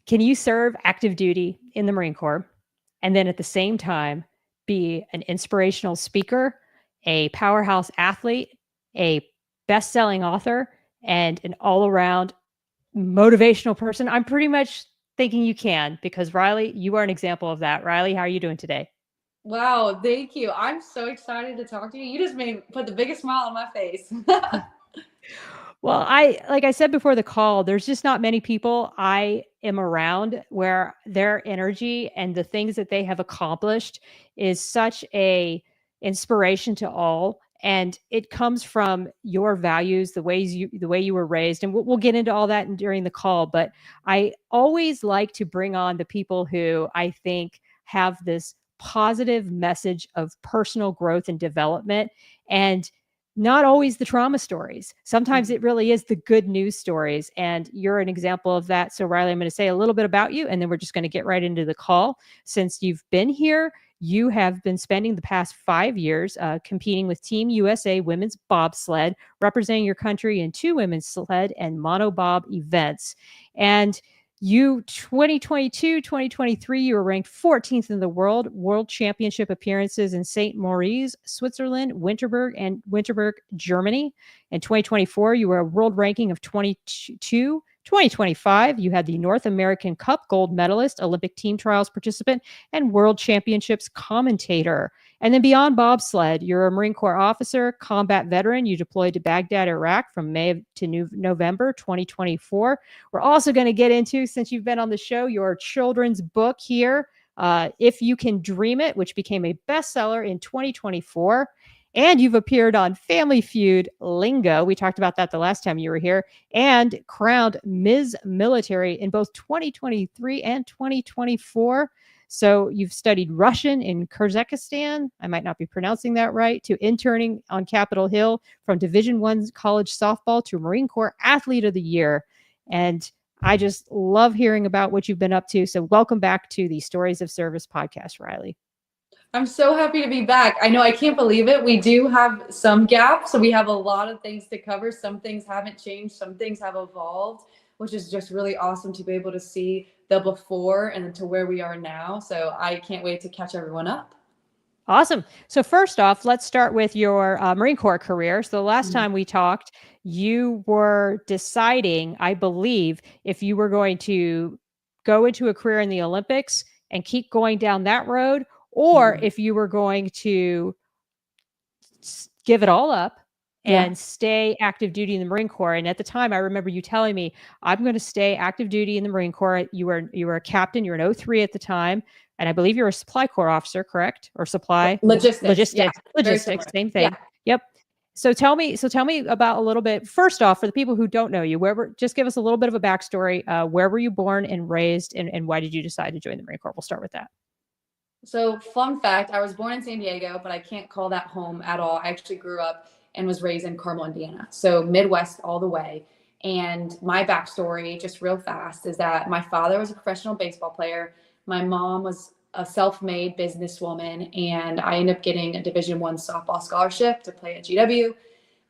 Can you serve active duty in the Marine Corps and then at the same time be an inspirational speaker, a powerhouse athlete, a best-selling author, and an all-around motivational person? I'm pretty much thinking you can, because Riley, you are an example of that. Riley, how are you doing today? Wow, thank you. I'm so excited to talk to you. You just made put the biggest smile on my face. Well, like I said before the call, there's just not many people I am around where their energy and the things that they have accomplished is such a inspiration to all. And it comes from your values, the way you were raised, and we'll get into all that during the call. But I always like to bring on the people who I think have this positive message of personal growth and development, and not always the trauma stories. Sometimes it really is the good news stories. And you're an example of that. So, Riley, I'm going to say a little bit about you, and then we're just going to get right into the call. Since you've been here, you have been spending the past 5 years competing with Team USA women's bobsled, representing your country in 2 women's sled and monobob events. And you 2022, 2023, you were ranked 14th in the world championship appearances in St. Moritz, Switzerland, Winterberg, Germany. In 2024, you were a world ranking of 22. 2025, you had the North American Cup gold medalist, Olympic team trials participant, and World Championships commentator. And then beyond bobsled, you're a Marine Corps officer, combat veteran. You deployed to Baghdad, Iraq from May to November 2024. We're also going to get into, since you've been on the show, your children's book here, If You Can Dream It, which became a bestseller in 2024. And you've appeared on Family Feud, Lingo. We talked about that the last time you were here. And crowned Ms. Military in both 2023 and 2024. So you've studied Russian in Kyrgyzstan. I might not be pronouncing that right. To interning on Capitol Hill, from Division I college softball to Marine Corps Athlete of the Year. And I just love hearing about what you've been up to. So welcome back to the Stories of Service podcast, Riley. I'm so happy to be back. I know, I can't believe it. We do have some gaps, so we have a lot of things to cover. Some things haven't changed, some things have evolved, which is just really awesome to be able to see the before and then to where we are now. So I can't wait to catch everyone up. Awesome. So first off, let's start with your Marine Corps career. So the last time we talked, you were deciding, I believe, if you were going to go into a career in the Olympics and keep going down that road, or if you were going to give it all up and stay active duty in the Marine Corps. And at the time, I remember you telling me, I'm going to stay active duty in the Marine Corps. You were a captain. You were an 03 at the time. And I believe you're a supply corps officer, correct? Or supply? Logistics. Logistics. Same thing. Yeah. Yep. So tell me about a little bit. First off, for the people who don't know you, just give us a little bit of a backstory. Where were you born and raised, and why did you decide to join the Marine Corps? We'll start with that. So fun fact, I was born in San Diego, but I can't call that home at all. I actually grew up and was raised in Carmel, Indiana. So Midwest all the way. And my backstory, just real fast, is that my father was a professional baseball player. My mom was a self-made businesswoman, and I ended up getting a Division I softball scholarship to play at GW.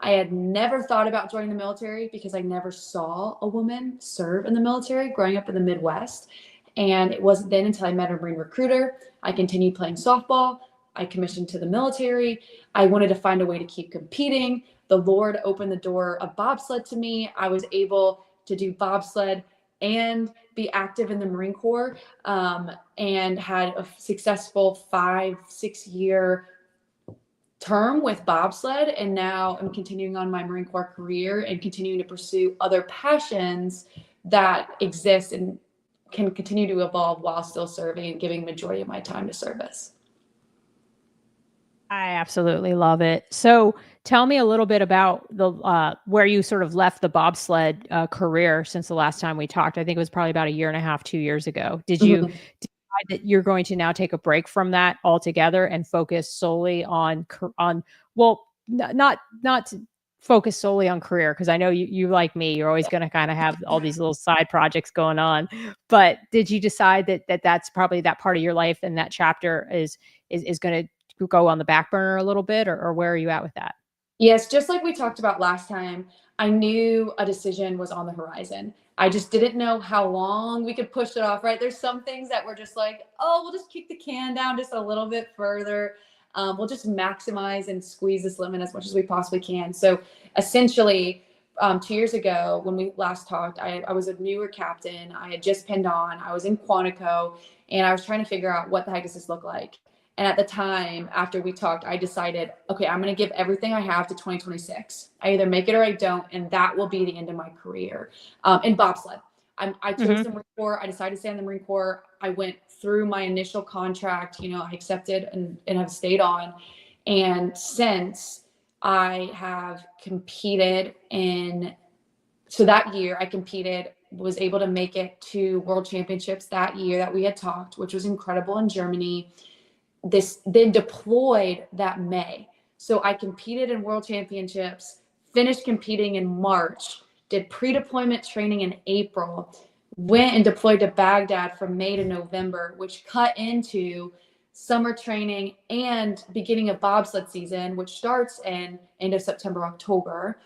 I had never thought about joining the military because I never saw a woman serve in the military growing up in the Midwest. And it wasn't then until I met a Marine recruiter. I continued playing softball. I commissioned to the military. I wanted to find a way to keep competing. The Lord opened the door of bobsled to me. I was able to do bobsled and be active in the Marine Corps, and had a successful 5-6 year term with bobsled. And now I'm continuing on my Marine Corps career and continuing to pursue other passions that exist and can continue to evolve while still serving and giving majority of my time to service. I absolutely love it. So tell me a little bit about the where you sort of left the bobsled career since the last time we talked. I think it was probably about 1.5 2 years ago. Did you decide that you're going to now take a break from that altogether and focus solely on not focus solely on career, because I know you like me, you're always going to kind of have all these little side projects going on. But did you decide that's probably that part of your life and that chapter is going to go on the back burner a little bit, or where are you at with that? Yes, just like we talked about last time, I knew a decision was on the horizon. I just didn't know how long we could push it off, right? There's some things that we're just like, oh, we'll just kick the can down just a little bit further. We'll just maximize and squeeze this lemon as much as we possibly can. So essentially, 2 years ago when we last talked, I was a newer captain. I had just pinned on. I was in Quantico, and I was trying to figure out what the heck does this look like. And at the time, after we talked, I decided, okay, I'm going to give everything I have to 2026. I either make it or I don't, and that will be the end of my career. In bobsled, I chose the Marine Corps. I decided to stay in the Marine Corps. I went through my initial contract. I accepted and have stayed on. And since I have competed so that year I competed, was able to make it to World Championships that year that we had talked, which was incredible in Germany. Then deployed that May. So I competed in World Championships, finished competing in March, did pre-deployment training in April, went and deployed to Baghdad from May to November, which cut into summer training and beginning of bobsled season, which starts in end of September, October.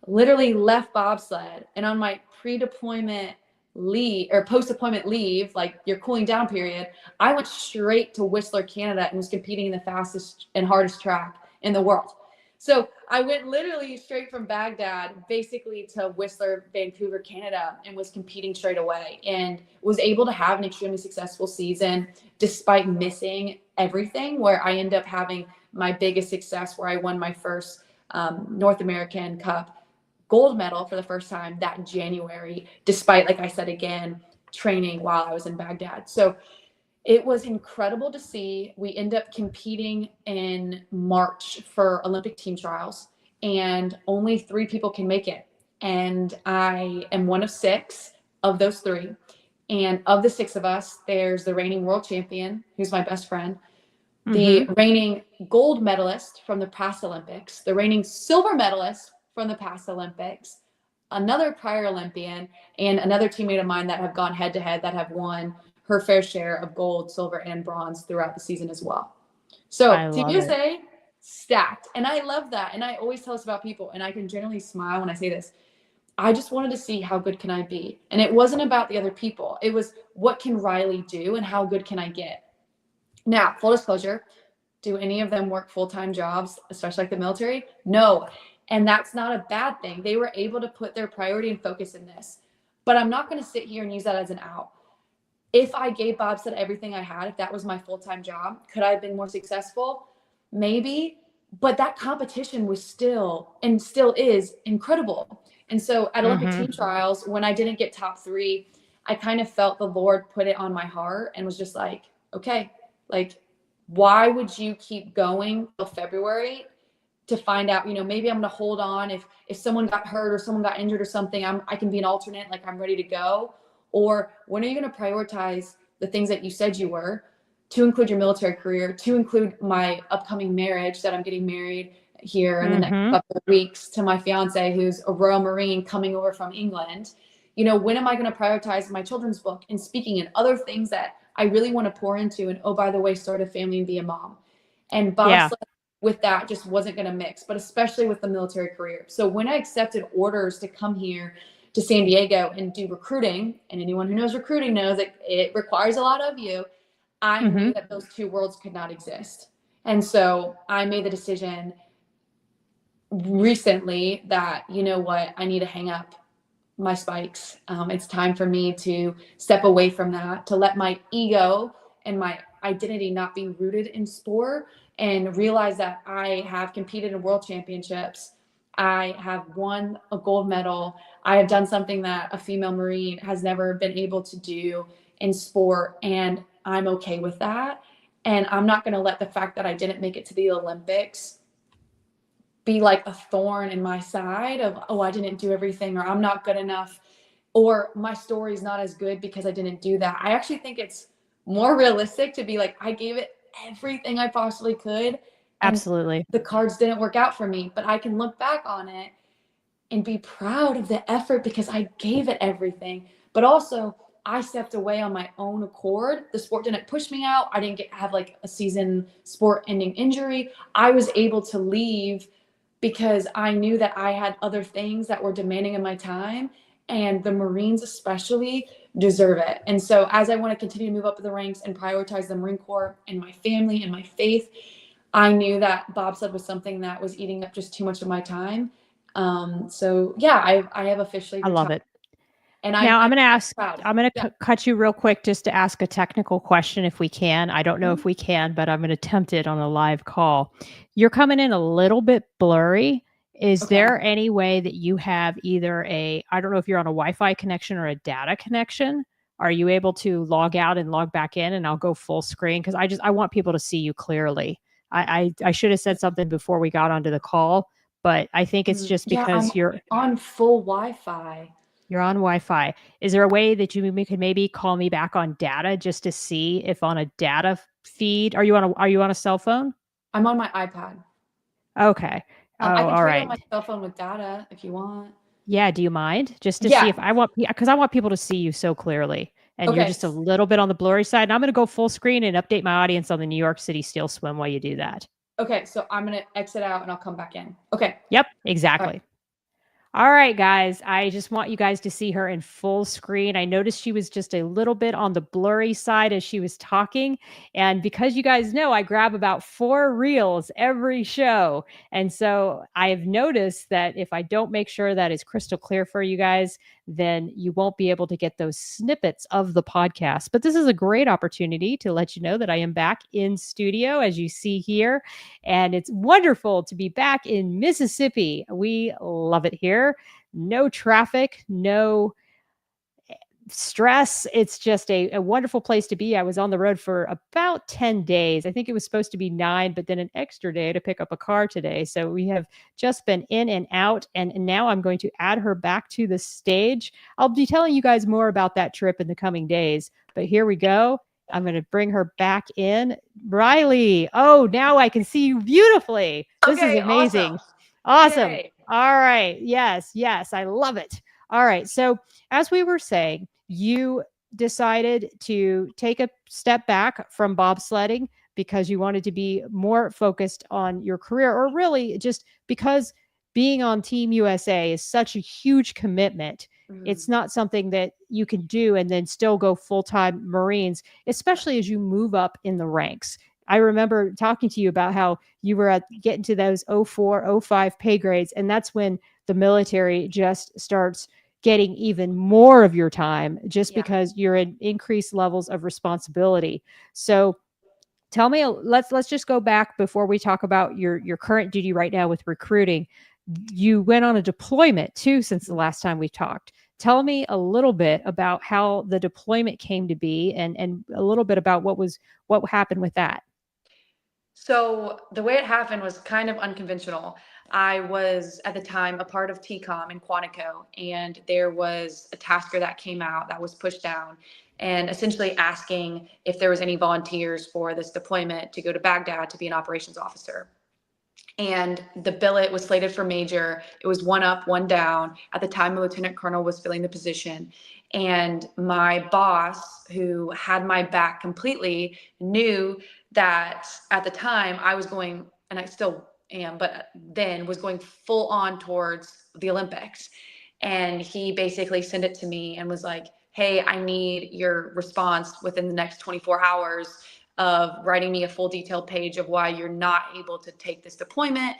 Literally left bobsled, and on my pre-deployment leave or post-deployment leave, like your cooling down period, I went straight to Whistler, Canada, and was competing in the fastest and hardest track in the world. So I went literally straight from Baghdad basically to Whistler, Vancouver, Canada, and was competing straight away, and was able to have an extremely successful season despite missing everything, where I ended up having my biggest success, where I won my first North American Cup gold medal for the first time that January, despite, like I said, again, training while I was in Baghdad. So it was incredible to see. We end up competing in March for Olympic team trials, and only 3 people can make it. And I am one of 6 of those 3. And of the 6 of us, there's the reigning world champion, who's my best friend, the reigning gold medalist from the past Olympics, the reigning silver medalist from the past Olympics, another prior Olympian, and another teammate of mine that have gone head to head, that have won her fair share of gold, silver, and bronze throughout the season as well. So Team USA, stacked. And I love that. And I always tell this about people, and I can generally smile when I say this. I just wanted to see how good can I be. And it wasn't about the other people. It was, what can Riley do and how good can I get? Now, full disclosure, do any of them work full-time jobs, especially like the military? No. And that's not a bad thing. They were able to put their priority and focus in this. But I'm not going to sit here and use that as an out. If I gave bobsled everything I had, if that was my full-time job, could I have been more successful? Maybe. But that competition was still, and still is, incredible. And so at Olympic team trials, when I didn't get top 3, I kind of felt the Lord put it on my heart and was just like, okay, like, why would you keep going till February to find out, maybe I'm going to hold on if someone got hurt or someone got injured or something, I can be an alternate, like I'm ready to go? Or when are you going to prioritize the things that you said you were, to include your military career, to include my upcoming marriage, that I'm getting married here in the next couple of weeks to my fiance, who's a Royal Marine coming over from England? When am I going to prioritize my children's book and speaking and other things that I really want to pour into? And, oh, by the way, start a family and be a mom. And bobsled with that just wasn't going to mix, but especially with the military career. So when I accepted orders to come here to San Diego and do recruiting, and anyone who knows recruiting knows that it requires a lot of you, I knew that those 2 worlds could not exist. And so I made the decision recently that, you know what, I need to hang up my spikes. It's time for me to step away from that, to let my ego and my identity not be rooted in sport, and realize that I have competed in world championships. I have won a gold medal. I have done something that a female Marine has never been able to do in sport, and I'm okay with that. And I'm not going to let the fact that I didn't make it to the Olympics be like a thorn in my side of, oh, I didn't do everything, or I'm not good enough, or my story's not as good because I didn't do that. I actually think it's more realistic to be like, I gave it everything I possibly could. Absolutely. The cards didn't work out for me, but I can look back on it and be proud of the effort because I gave it everything. But also, I stepped away on my own accord. The sport didn't push me out. I didn't have like a season sport-ending injury. I was able to leave because I knew that I had other things that were demanding of my time. And the Marines especially deserve it. And so as I want to continue to move up the ranks and prioritize the Marine Corps and my family and my faith, I knew that bobsled was something that was eating up just too much of my time. So yeah, I have officially I love retired, it. and Now I'm proud. I'm gonna Yeah. cut you real quick just to ask a technical question if we can. I don't know Mhm. if we can, but I'm gonna attempt it on a live call. You're coming in a little bit blurry. Is Okay. there any way that you have either I don't know if you're on a Wi-Fi connection or a data connection? Are you able to log out and log back in and I'll go full screen? Because I want people to see you clearly. I should have said something before we got onto the call, but I think it's just Yeah, I'm because on full Wi-Fi. you're on Wi-Fi. Is there a way that could maybe call me back on data just to see if on a data feed are you on a cell phone? I'm on my iPad. Okay. Oh, I can all try it on right. my cell phone with data if you want. Yeah, do you mind? Just to see Yeah. if I want because I want people to see you so clearly. And you're Okay. just a little bit on the blurry side. And I'm going to go full screen and update my audience on the New York City Steel Swim while you do that. Okay. So I'm gonna exit out and I'll come back in. Okay. Yep, All right. exactly. All right, guys. I just want you guys to see her in full screen. I noticed she was just a little bit on the blurry side as she was talking. And because you guys know, I grab about 4 reels every show. And so I've noticed that if I don't make sure that is crystal clear for you guys, then you won't be able to get those snippets of the podcast. But this is a great opportunity to let you know that I am back in studio, as you see here. And it's wonderful to be back in Mississippi. We love it here. No traffic, no stress. It's just a wonderful place to be. I was on the road for about 10 days. I think it was supposed to be 9, but then an extra day to pick up a car today. So we have just been in and out. And now I'm going to add her back to the stage. I'll be telling you guys more about that trip in the coming days. But here we go. I'm going to bring her back in. Riley. Oh, now I can see you beautifully. This is Okay. Awesome. amazing. Awesome. Yay. All right. Yes. Yes. I love it. All right. So, as we were saying, you decided to take a step back from bobsledding because you wanted to be more focused on your career, or really just because being on Team USA is such a huge commitment. It's not something that you can do and then still go full time Marines, especially as you move up in the ranks. I remember talking to you about how you were getting to those 04, 05 pay grades, and that's when the military just starts getting even more of your time just Yeah. because you're in increased levels of responsibility. So tell me, let's just go back before we talk about your current duty right now with recruiting. You went on a deployment too since the last time we talked. Tell me a little bit about how the deployment came to be, and a little bit about what happened with that. So the way it happened was kind of unconventional. I was at the time a part of TCOM in Quantico, and there was a tasker that came out that was pushed down and essentially asking if there was any volunteers for this deployment to go to Baghdad to be an operations officer. And the billet was slated for major. It was one up, one down. At the time, a lieutenant colonel was filling the position. And my boss, who had my back completely, knew that at the time I was going, and I still am, but then was going full on towards the Olympics. And he basically sent it to me and was like, hey, I need your response within the next 24 hours of writing me a full detailed page of why you're not able to take this deployment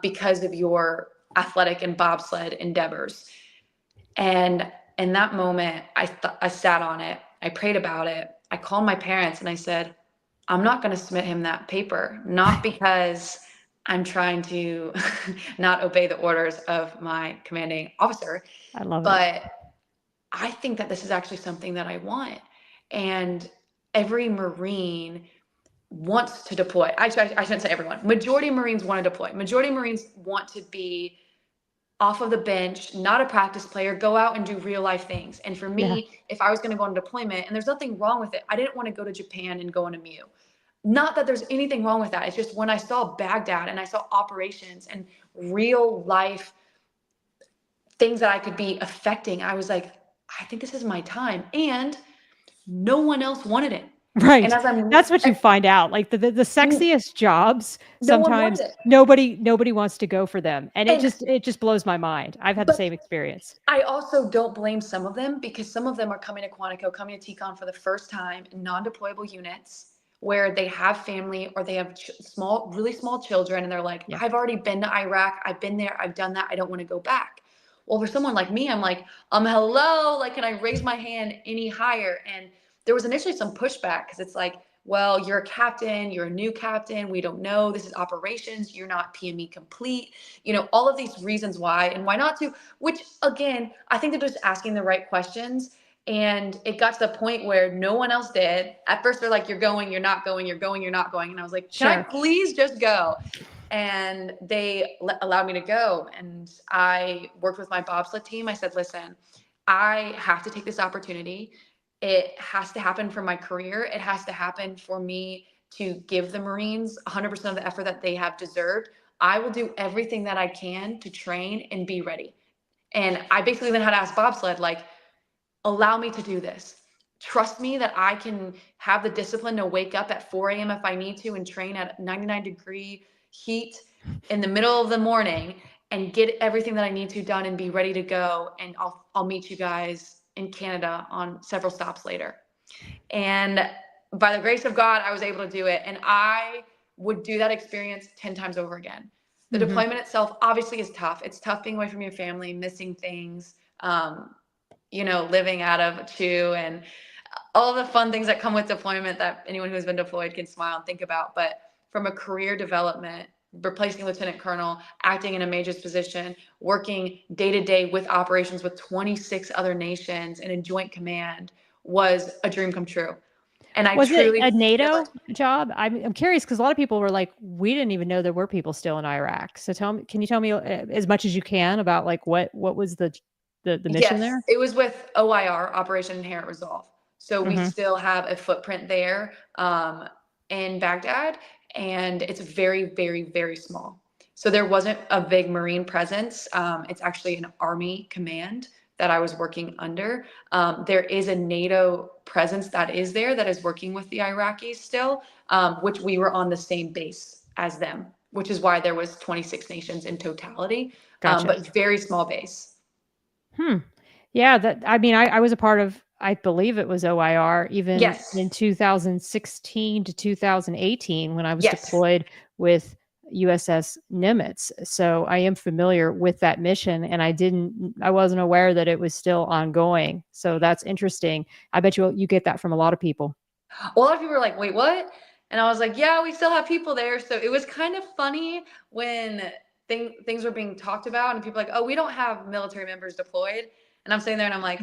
because of your athletic and bobsled endeavors. And in that moment, I sat on it. I prayed about it. I called my parents and I said, I'm not going to submit him that paper, not because I'm trying to not obey the orders of my commanding officer, I love it. but I think that this is actually something that I want. And every Marine wants to deploy. I shouldn't say everyone. Majority of Marines want to deploy. Majority of Marines want to be off of the bench, not a practice player, go out and do real life things. And for Yeah. me, if I was going to go on deployment, and there's nothing wrong with it, I didn't want to go to Japan and go on a MEU. Not that there's anything wrong with that. It's just when I saw Baghdad and I saw operations and real life things that I could be affecting, I was like, I think this is my time. And no one else wanted it. And Right. as I'm, That's what you find out. Like the sexiest jobs, no one wanted sometimes it. nobody wants to go for them. And And it just blows my mind. I've had the but same experience. I also don't blame some of them because some of them are coming to Quantico, coming to TCON for the first time in non-deployable units where they have family or they have small, really small children, and they're like, Yeah. I've already been to Iraq, I've been there, I've done that, I don't want to go back. Well, for someone like me, I'm like, hello, like, can I raise my hand any higher? And there was initially some pushback because it's like, well, you're a captain, you're a new captain, we don't know, this is operations, you're not PME complete, all of these reasons why and why not to, which again, I think they're just asking the right questions. And it got to the point where no one else did. At first, they're like, you're going, you're not going, you're going, you're not going. And I was like, can I Sure. please just go? And they allowed me to go. And I worked with my bobsled team. I said, listen, I have to take this opportunity. It has to happen for my career. It has to happen for me to give the Marines 100% of the effort that they have deserved. I will do everything that I can to train and be ready. And I basically then had to ask bobsled, like, allow me to do this. Trust me that I can have the discipline to wake up at 4 a.m. if I need to and train at 99-degree heat in the middle of the morning and get everything that I need to done and be ready to go. And I'll meet you guys in Canada on several stops later. And by the grace of God, I was able to do it. And I would do that experience 10 times over again. The Mhm. deployment itself obviously is tough. It's tough being away from your family, missing things, living out of a chew and all the fun things that come with deployment that anyone who's been deployed can smile and think about. But from a career development, replacing lieutenant colonel, acting in a major's position, working day to day with operations with 26 other nations and in joint command was a dream come true. And I Was it truly a feel like, NATO job? I'm curious because a lot of people were like, we didn't even know there were people still in Iraq. So can you tell me as much as you can about like what was the mission yes, there? it was with OIR, Operation Inherent Resolve. So we Mhm. still have a footprint there in Baghdad, and it's very, very, very small. So there wasn't a big Marine presence. It's actually an Army command that I was working under. There is a NATO presence that is there that is working with the Iraqis still, which we were on the same base as them, which is why there was 26 nations in totality, Gotcha. but very small base. Hmm. Yeah, that I mean, I was a part of I believe it was OIR even Yes. in 2016 to 2018 when I was Yes. deployed with USS Nimitz. So I am familiar with that mission and I wasn't aware that it was still ongoing. So that's interesting. I bet you get that from a lot of people. A lot of people were like, wait, what? And I was like, yeah, we still have people there. So it was kind of funny when things were being talked about and people like, oh, we don't have military members deployed. And I'm sitting there and I'm like,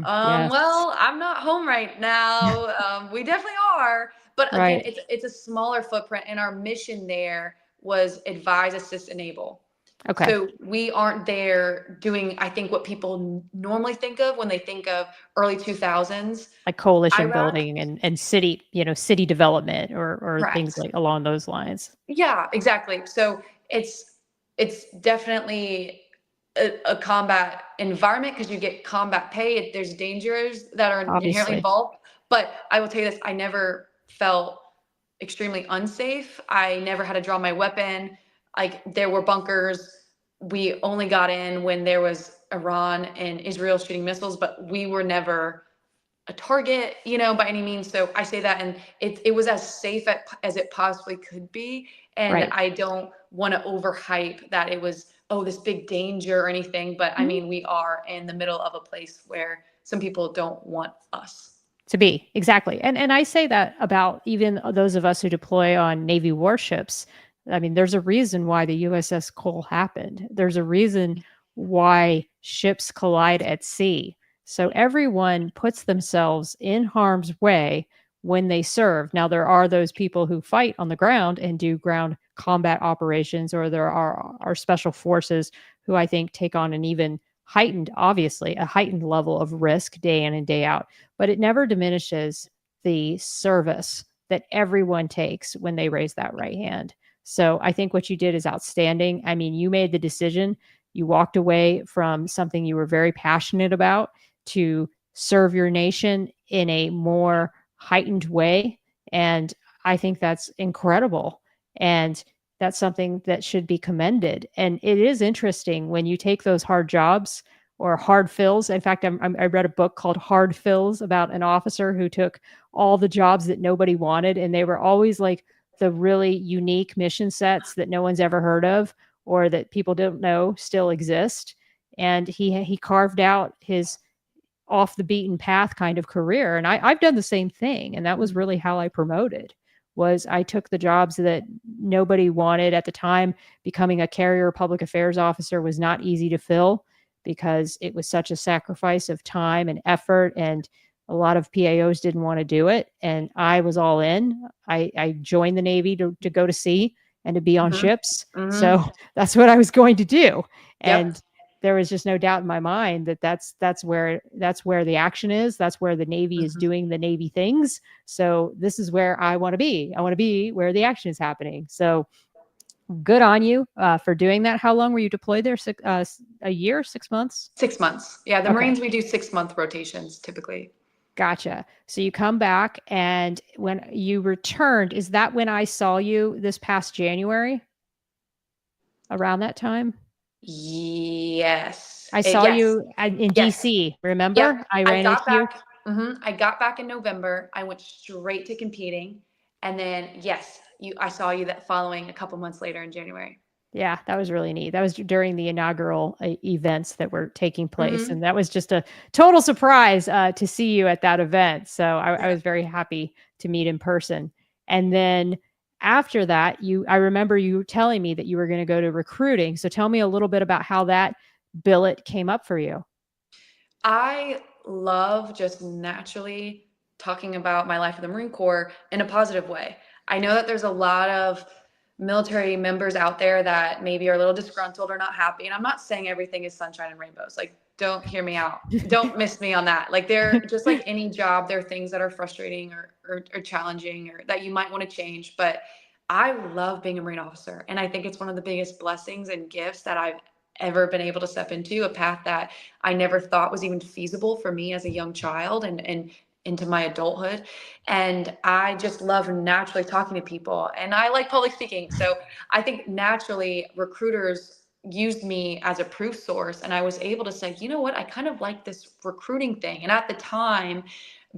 Yes. well, I'm not home right now. We definitely are. But again, Right. it's a smaller footprint, and our mission there was advise, assist, enable. Okay. So we aren't there doing, I think, what people normally think of when they think of early 2000s Like coalition Iraq. building and city, city development or things Correct. like along those lines. Yeah, exactly. So it's definitely a combat environment because you get combat pay. There's dangers that are inherently Obviously. involved. But I will tell you this: I never felt extremely unsafe. I never had to draw my weapon. Like there were bunkers. We only got in when there was Iran and Israel shooting missiles, but we were never a target, by any means. So I say that, and it was as safe as it possibly could be. And Right. I don't want to overhype that it was, oh, this big danger or anything. But I Mhm. mean, we are in the middle of a place where some people don't want us. To be, exactly. And I say that about even those of us who deploy on Navy warships. I mean, there's a reason why the USS Cole happened. There's a reason why ships collide at sea. So everyone puts themselves in harm's way when they serve. Now, there are those people who fight on the ground and do ground combat operations, or there are special forces who I think take on an even heightened, obviously, a heightened level of risk day in and day out, but it never diminishes the service that everyone takes when they raise that right hand. So I think what you did is outstanding. I mean, you made the decision, you walked away from something you were very passionate about to serve your nation in a more heightened way. And I think that's incredible. And that's something that should be commended. And it is interesting when you take those hard jobs or hard fills. In fact, I read a book called Hard Fills about an officer who took all the jobs that nobody wanted, and they were always like the really unique mission sets that no one's ever heard of or that people don't know still exist. And he carved out his off the beaten path kind of career. And I've done the same thing. And that was really how I promoted. Was I took the jobs that nobody wanted at the time. Becoming a carrier public affairs officer was not easy to fill because it was such a sacrifice of time and effort, and a lot of PAOs didn't want to do it. And I was all in. I joined the Navy to go to sea and to be on Mm-hmm. ships. Mm-hmm. So that's what I was going to do. Yep. And there was just no doubt in my mind that that's where the action is. That's where the Navy is Mm-hmm. doing the Navy things. So this is where I want to be. I want to be where the action is happening. So good on you for doing that. How long were you deployed there? A year, 6 months? 6 months. Yeah, the Okay, Marines, we do 6-month rotations typically. gotcha. So you come back, and when you returned, is that when I saw you this past January? Around that time? Yes. I saw Yes. you in Yes. DC. Yep. Remember? I I ran into got you. back. I got back in November. I went straight to competing, and then yes, I saw you that following a couple months later in January. Yeah, that was really neat. That was during the inaugural events that were taking place, Mm-hmm. and that was just a total surprise to see you at that event. So I Yeah. was very happy to meet in person. And then after that, I remember you telling me that you were going to go to recruiting. So tell me a little bit about how that billet came up for you. I love just naturally talking about my life in the Marine Corps in a positive way. I know that there's a lot of military members out there that maybe are a little disgruntled or not happy. And I'm not saying everything is sunshine and rainbows. Like, don't hear me out. Don't miss me on that. Like, they're just like any job, there are things that are frustrating or challenging or that you might want to change. But I love being a Marine officer. And I think it's one of the biggest blessings and gifts that I've ever been able to step into, a path that I never thought was even feasible for me as a young child and into my adulthood. And I just love naturally talking to people, and I like public speaking. So I think naturally recruiters used me as a proof source, and I was able to say, you know what, I kind of like this recruiting thing. And at the time,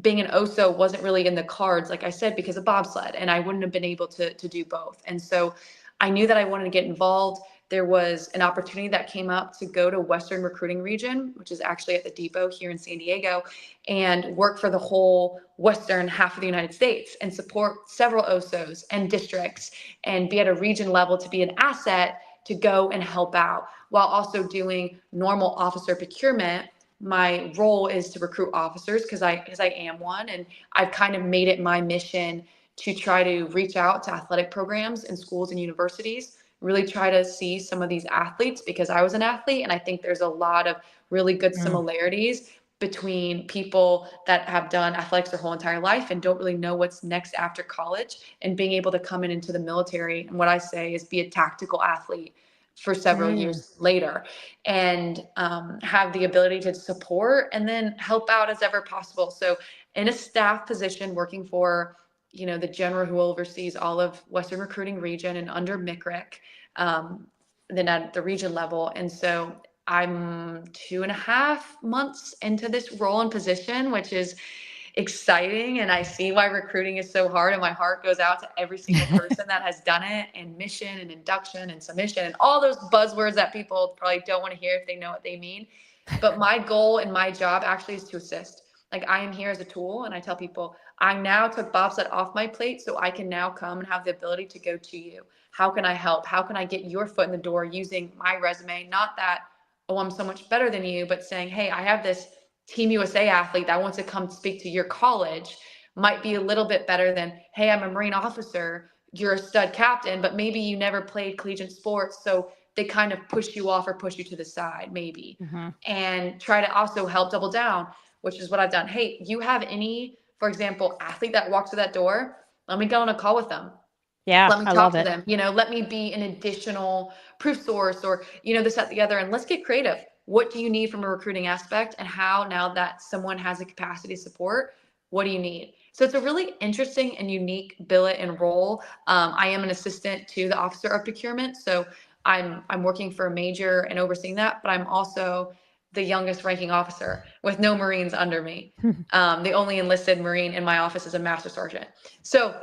being an OSO wasn't really in the cards, like I said, because of bobsled, and I wouldn't have been able to do both. And so I knew that I wanted to get involved. There was an opportunity that came up to go to Western Recruiting Region, which is actually at the depot here in San Diego, and work for the whole Western half of the United States and support several OSOs and districts and be at a region level to be an asset to go and help out while also doing normal officer procurement. My role is to recruit officers because I am one, and I've kind of made it my mission to try to reach out to athletic programs in schools and universities, really try to see some of these athletes because I was an athlete, and I think there's a lot of really good Mm. similarities between people that have done athletics their whole entire life and don't really know what's next after college, and being able to come into the military, and what I say is be a tactical athlete for several Mm. years later, and have the ability to support and then help out as ever possible. So in a staff position working for the general who oversees all of Western Recruiting Region and under MCRIC, then at the region level. And so I'm 2.5 months into this role and position, which is exciting. And I see why recruiting is so hard. And my heart goes out to every single person that has done it, and mission and induction and submission and all those buzzwords that people probably don't want to hear if they know what they mean. But my goal and my job actually is to assist. Like, I am here as a tool, and I tell people I now took bobsled off my plate, so I can now come and have the ability to go to you. How can I help? How can I get your foot in the door using my resume? Not that, oh, I'm so much better than you, but saying, hey, I have this Team USA athlete that wants to come speak to your college. Might be a little bit better than, hey, I'm a Marine officer, you're a stud captain, but maybe you never played collegiate sports. So they kind of push you off or push you to the side, maybe. Mhm. And try to also help double down, which is what I've done. Hey, you have any, for example, athlete that walks through that door? Let me go on a call with them. Yeah, Let me I talk love to it. them. Let me be an additional proof source, or this, that, the other. And let's get creative. What do you need from a recruiting aspect, and how, now that someone has a capacity to support, What do you need? So it's a really interesting and unique billet and role. I am an assistant to the Officer of Procurement, so I'm working for a major and overseeing that, but I'm also the youngest ranking officer with no Marines under me. The only enlisted Marine in my office is a master sergeant. So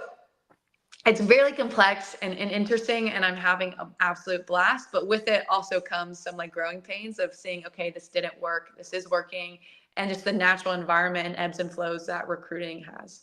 it's very complex and interesting, and I'm having an absolute blast. But with it also comes some like growing pains of seeing, okay, this didn't work, this is working, and just the natural environment and ebbs and flows that recruiting has.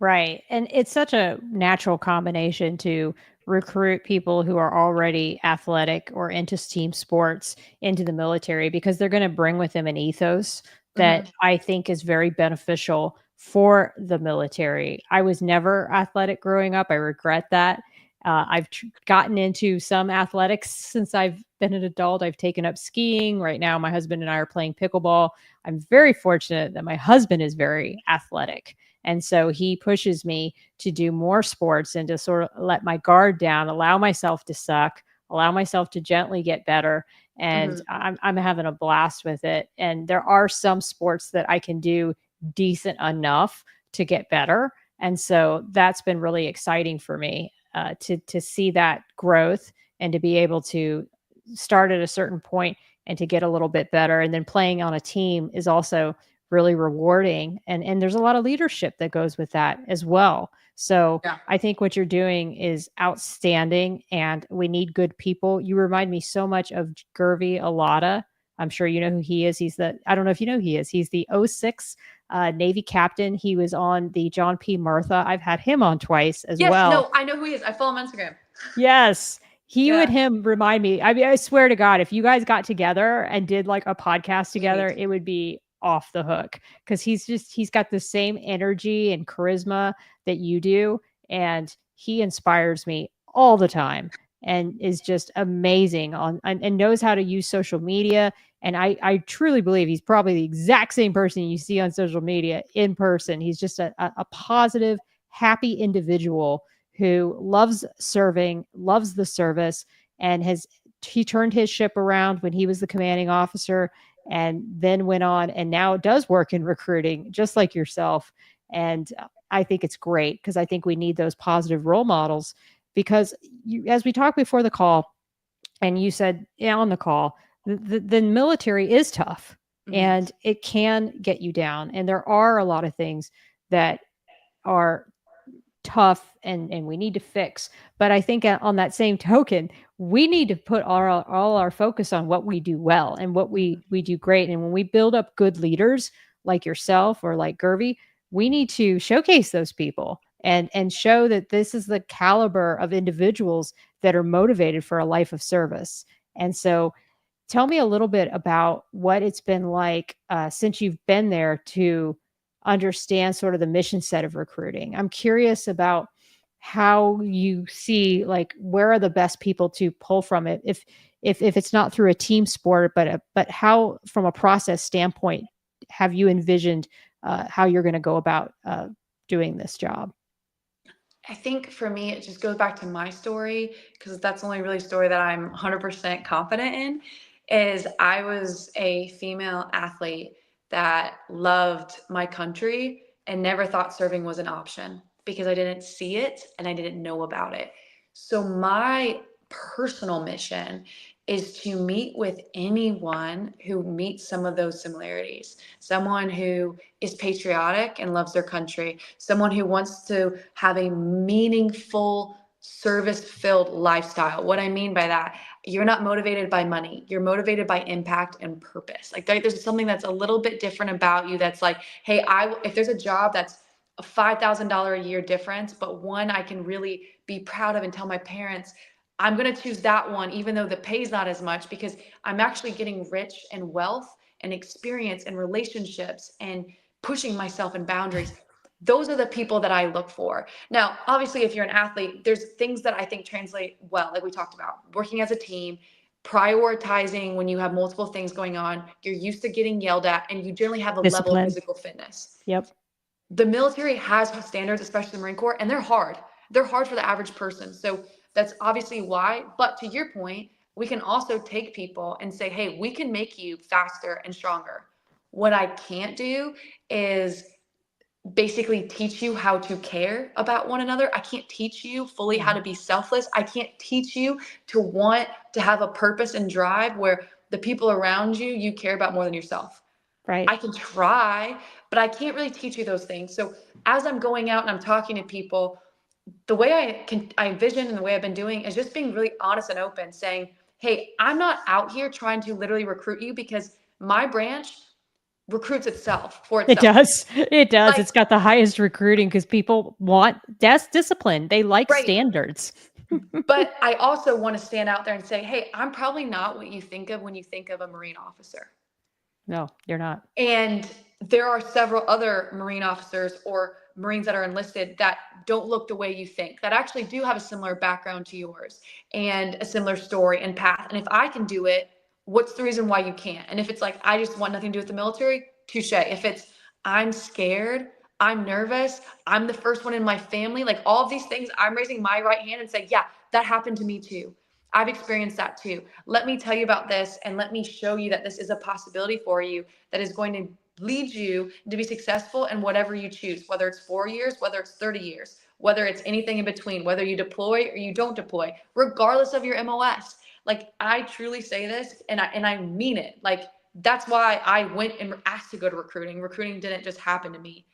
Right. And it's such a natural combination to recruit people who are already athletic or into team sports into the military because they're going to bring with them an ethos that Mm-hmm. I think is very beneficial for the military. I was never athletic growing up. I regret that. I've gotten into some athletics since I've been an adult. I've taken up skiing. Right now, my husband and I are playing pickleball. I'm very fortunate that my husband is very athletic. And so he pushes me to do more sports and to sort of let my guard down, allow myself to suck, allow myself to gently get better. And Mm-hmm. I'm having a blast with it. And there are some sports that I can do decent enough to get better. And so that's been really exciting for me to see that growth and to be able to start at a certain point and to get a little bit better. And then playing on a team is also really rewarding, and there's a lot of leadership that goes with that as well. So Yeah. I think what you're doing is outstanding, and we need good people. You remind me so much of Gervy Alata. I'm sure you know who he is. I don't know if you know who he is. He's the '06 Navy captain. He was on the John P. Murtha. I've had him on twice as Yes. well. No, I know who he is. I follow him on Instagram. Yes. You and Yeah. him remind me. I mean, I swear to God, if you guys got together and did like a podcast We need together, to. it would be off the hook because he's got the same energy and charisma that you do. And he inspires me all the time and is just amazing and knows how to use social media. And I truly believe he's probably the exact same person you see on social media in person. He's just a positive, happy individual who loves serving, loves the service, and he turned his ship around when he was the commanding officer and then went on and now does work in recruiting just like yourself. And I think it's great because I think we need those positive role models because as we talked before the call and you said on the call, the military is tough Mm-hmm. and it can get you down. And there are a lot of things that are tough and we need to fix. But I think on that same token, we need to put all our focus on what we do well and what Mm-hmm. we do great. And when we build up good leaders like yourself or like Gervy, we need to showcase those people and show that this is the caliber of individuals that are motivated for a life of service. And so tell me a little bit about what it's been like since you've been there to understand sort of the mission set of recruiting. I'm curious about how you see like where are the best people to pull from it if it's not through a team sport, but how from a process standpoint have you envisioned how you're going to go about doing this job? I think for me, it just goes back to my story because that's the only really story that I'm 100% confident in. Is I was a female athlete that loved my country and never thought serving was an option because I didn't see it and I didn't know about it. So my personal mission is to meet with anyone who meets some of those similarities. Someone who is patriotic and loves their country, someone who wants to have a meaningful, service filled lifestyle. What I mean by that, you're not motivated by money, you're motivated by impact and purpose. Like there's something that's a little bit different about you that's like, hey, if there's a job that's a $5,000 a year difference, but one I can really be proud of and tell my parents, I'm going to choose that one, even though the pay's not as much, because I'm actually getting rich in wealth and experience and relationships and pushing myself in boundaries. Those are the people that I look for. Now, obviously, if you're an athlete, there's things that I think translate well, like we talked about, working as a team, prioritizing when you have multiple things going on, you're used to getting yelled at, and you generally have a level of Discipline. physical fitness. Yep. The military has standards, especially the Marine Corps, and they're hard. They're hard for the average person. So that's obviously why. But to your point, we can also take people and say, hey, we can make you faster and stronger. What I can't do is basically teach you how to care about one another. I can't teach you fully how to be selfless. I can't teach you to want to have a purpose and drive where the people around you, you care about more than yourself. Right. I can try, but I can't really teach you those things. So as I'm going out and I'm talking to people, the way I envision and the way I've been doing is just being really honest and open, saying, hey, I'm not out here trying to literally recruit you, because my branch recruits itself for It itself. does. It does. Like, It's got the highest recruiting because people want discipline. They like right. standards. But I also want to stand out there and say, hey, I'm probably not what you think of when you think of a Marine officer. No, you're not. And there are several other Marine officers or Marines that are enlisted that don't look the way you think, that actually do have a similar background to yours and a similar story and path. And if I can do it, what's the reason why you can't? And if it's like, I just want nothing to do with the military, touche. If it's, I'm scared, I'm nervous, I'm the first one in my family, like all of these things, I'm raising my right hand and saying, yeah, that happened to me too. I've experienced that too. Let me tell you about this and let me show you that this is a possibility for you that is going to lead you to be successful in whatever you choose, whether it's 4 years, whether it's 30 years, whether it's anything in between, whether you deploy or you don't deploy, regardless of your MOS. Like, I truly say this and I mean it. Like, that's why I went and asked to go to recruiting. Recruiting didn't just happen to me.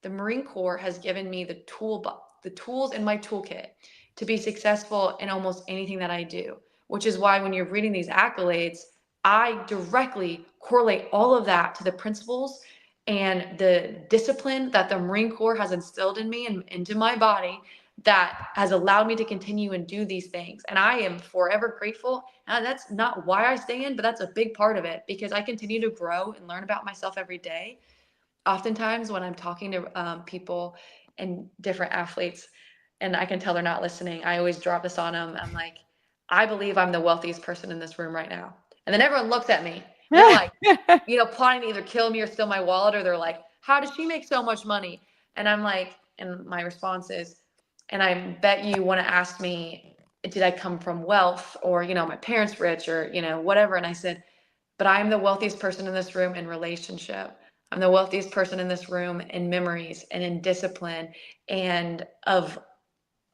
The Marine Corps has given me the tools in my toolkit to be successful in almost anything that I do, which is why when you're reading these accolades, I directly correlate all of that to the principles and the discipline that the Marine Corps has instilled in me and into my body that has allowed me to continue and do these things. And I am forever grateful. And that's not why I stay in, but that's a big part of it, because I continue to grow and learn about myself every day. Oftentimes when I'm talking to people and different athletes, and I can tell they're not listening, I always drop this on them. I'm like, I believe I'm the wealthiest person in this room right now. And then everyone looks at me and they're like, plotting to either kill me or steal my wallet, or they're like, how does she make so much money? And I'm like, and my response is, and I bet you want to ask me, did I come from wealth, or, my parents rich, or, whatever. And I said, but I am the wealthiest person in this room in relationship. I'm the wealthiest person in this room in memories and in discipline and of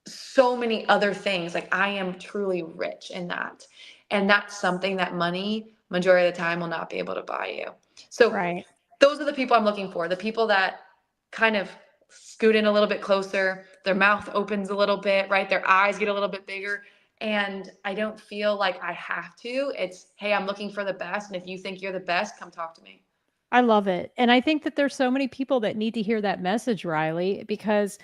so many other things. Like, I am truly rich in that. And that's something that money, majority of the time, will not be able to buy you. So Right. those are the people I'm looking for. The people that kind of scoot in a little bit closer, their mouth opens a little bit, right? Their eyes get a little bit bigger. And I don't feel like I have to. It's, hey, I'm looking for the best. And if you think you're the best, come talk to me. I love it. And I think that there's so many people that need to hear that message, Riley, because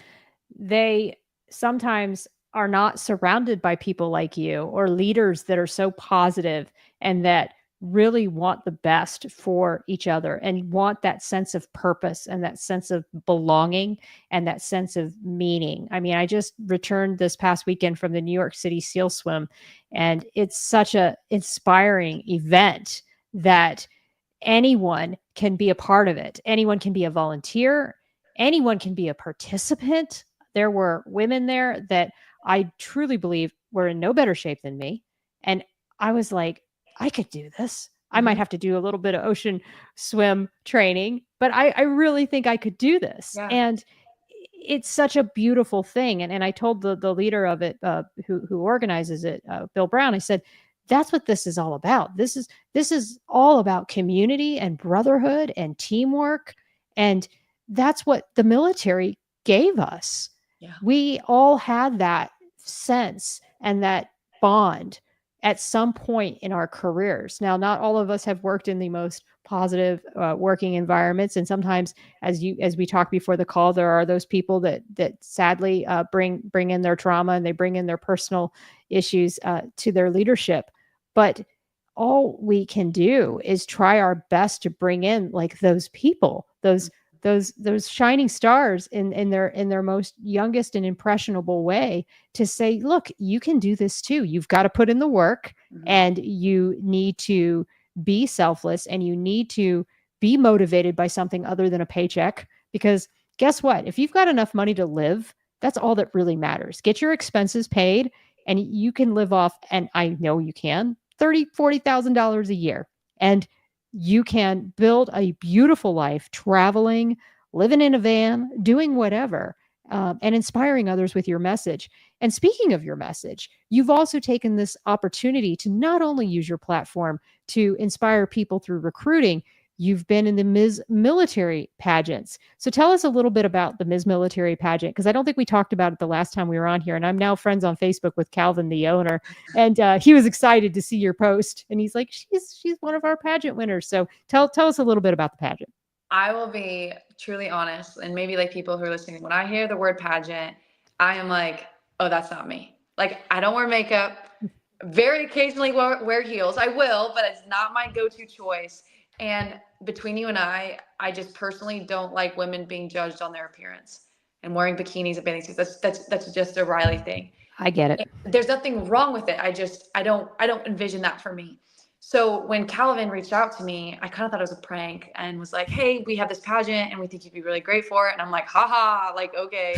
they sometimes are not surrounded by people like you or leaders that are so positive and that really want the best for each other and want that sense of purpose and that sense of belonging and that sense of meaning. I mean, I just returned this past weekend from the New York City SEAL Swim, and it's such a inspiring event that anyone can be a part of it. Anyone can be a volunteer. Anyone can be a participant. There were women there that I truly believe were in no better shape than me. And I was like, I could do this. I might have to do a little bit of ocean swim training, but I really think I could do this. Yeah. And it's such a beautiful thing. And I told the leader of it, who organizes it, Bill Brown, I said, that's what this is all about. This is all about community and brotherhood and teamwork. And that's what the military gave us. Yeah. We all had that sense and that bond at some point in our careers. Now, not all of us have worked in the most positive working environments, and sometimes, as we talked before the call, there are those people that sadly bring in their trauma and they bring in their personal issues to their leadership. But all we can do is try our best to bring in like those people, those shining stars in their most youngest and impressionable way, to say, look, you can do this too. You've got to put in the work, and you need to be selfless, and you need to be motivated by something other than a paycheck. Because guess what? If you've got enough money to live, that's all that really matters. Get your expenses paid, and you can live off, and I know you can, $30,000-$40,000 a year. And you can build a beautiful life traveling, living in a van, doing whatever, and inspiring others with your message. And speaking of your message, you've also taken this opportunity to not only use your platform to inspire people through recruiting, you've been in the Ms. Military pageants. So tell us a little bit about the Ms. Military pageant, because I don't think we talked about it the last time we were on here. And I'm now friends on Facebook with Calvin, the owner, and he was excited to see your post. And he's like, she's one of our pageant winners. So tell us a little bit about the pageant. I will be truly honest, and maybe like people who are listening, when I hear the word pageant, I am like, oh, that's not me. Like, I don't wear makeup. Very occasionally wear heels. I will, but it's not my go-to choice. And between you and I just personally don't like women being judged on their appearance and wearing bikinis and bathing suits. That's just a Riley thing. I get it. There's nothing wrong with it. I don't envision that for me. So when Calvin reached out to me, I kind of thought it was a prank and was like, hey, we have this pageant and we think you'd be really great for it. And I'm like, haha, like, okay.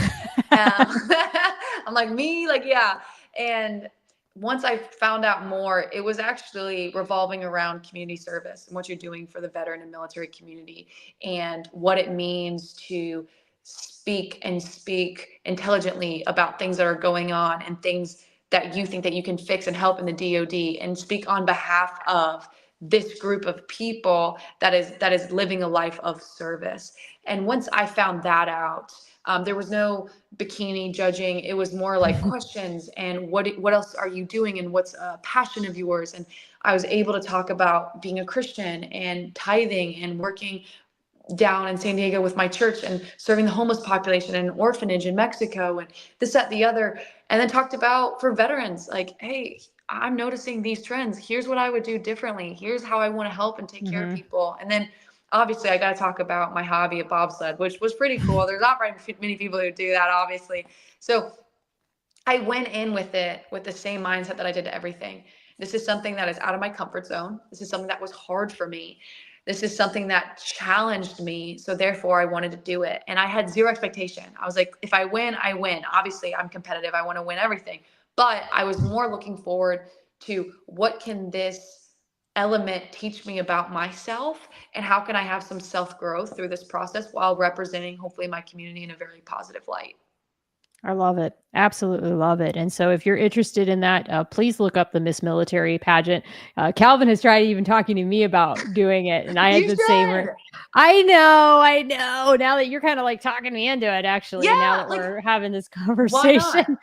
I'm like, me? Like, yeah. And once I found out more, it was actually revolving around community service and what you're doing for the veteran and military community and what it means to speak intelligently about things that are going on and things that you think that you can fix and help in the DoD, and speak on behalf of this group of people that is living a life of service. And once I found that out, there was no bikini judging. It was more like questions and what else are you doing and what's a passion of yours. And I was able to talk about being a Christian and tithing and working down in San Diego with my church and serving the homeless population in an orphanage in Mexico and this, that, the other. And then talked about for veterans, like, hey, I'm noticing these trends. Here's what I would do differently. Here's how I want to help and take care of people. And then obviously I got to talk about my hobby at Bobsled, which was pretty cool. There's not very many people who do that, obviously. So I went in with it with the same mindset that I did to everything. This is something that is out of my comfort zone. This is something that was hard for me. This is something that challenged me. So therefore I wanted to do it. And I had zero expectation. I was like, if I win, I win. Obviously I'm competitive. I want to win everything. But I was more looking forward to what can this element teach me about myself and how can I have some self-growth through this process while representing hopefully my community in a very positive light. I love it. Absolutely love it. And so if you're interested in that, please look up the Miss Military pageant. Calvin has tried even talking to me about doing it. And I had the same. I know. Now that you're kind of like talking me into it, actually, Yeah, now that like, we're having this conversation.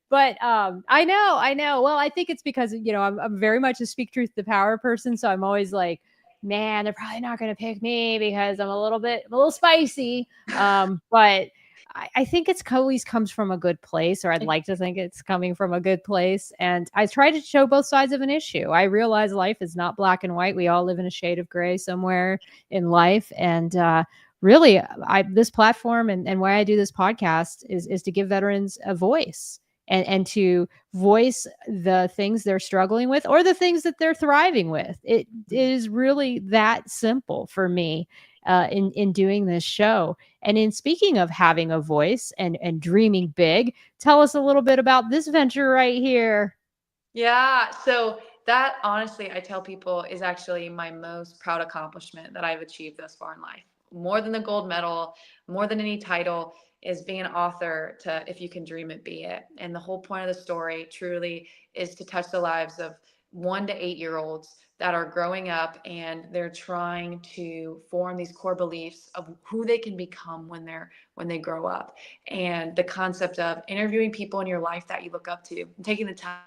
But I know. Well, I think it's because, I'm very much a speak truth to power person. So I'm always like, man, they're probably not going to pick me because I'm a little spicy. But I think it's always comes from a good place, or I'd like to think it's coming from a good place. And I try to show both sides of an issue. I realize life is not black and white. We all live in a shade of gray somewhere in life. And really, this platform and why I do this podcast is to give veterans a voice. And to voice the things they're struggling with or the things that they're thriving with. It is really that simple for me in doing this show. And in speaking of having a voice and dreaming big, tell us a little bit about this venture right here. Yeah. So that honestly, I tell people is actually my most proud accomplishment that I've achieved thus far in life. More than the gold medal, more than any title, is being an author to If You Can Dream It, Be It. And the whole point of the story truly is to touch the lives of 1 to 8 year olds that are growing up and they're trying to form these core beliefs of who they can become when they grow up. And the concept of interviewing people in your life that you look up to and taking the time,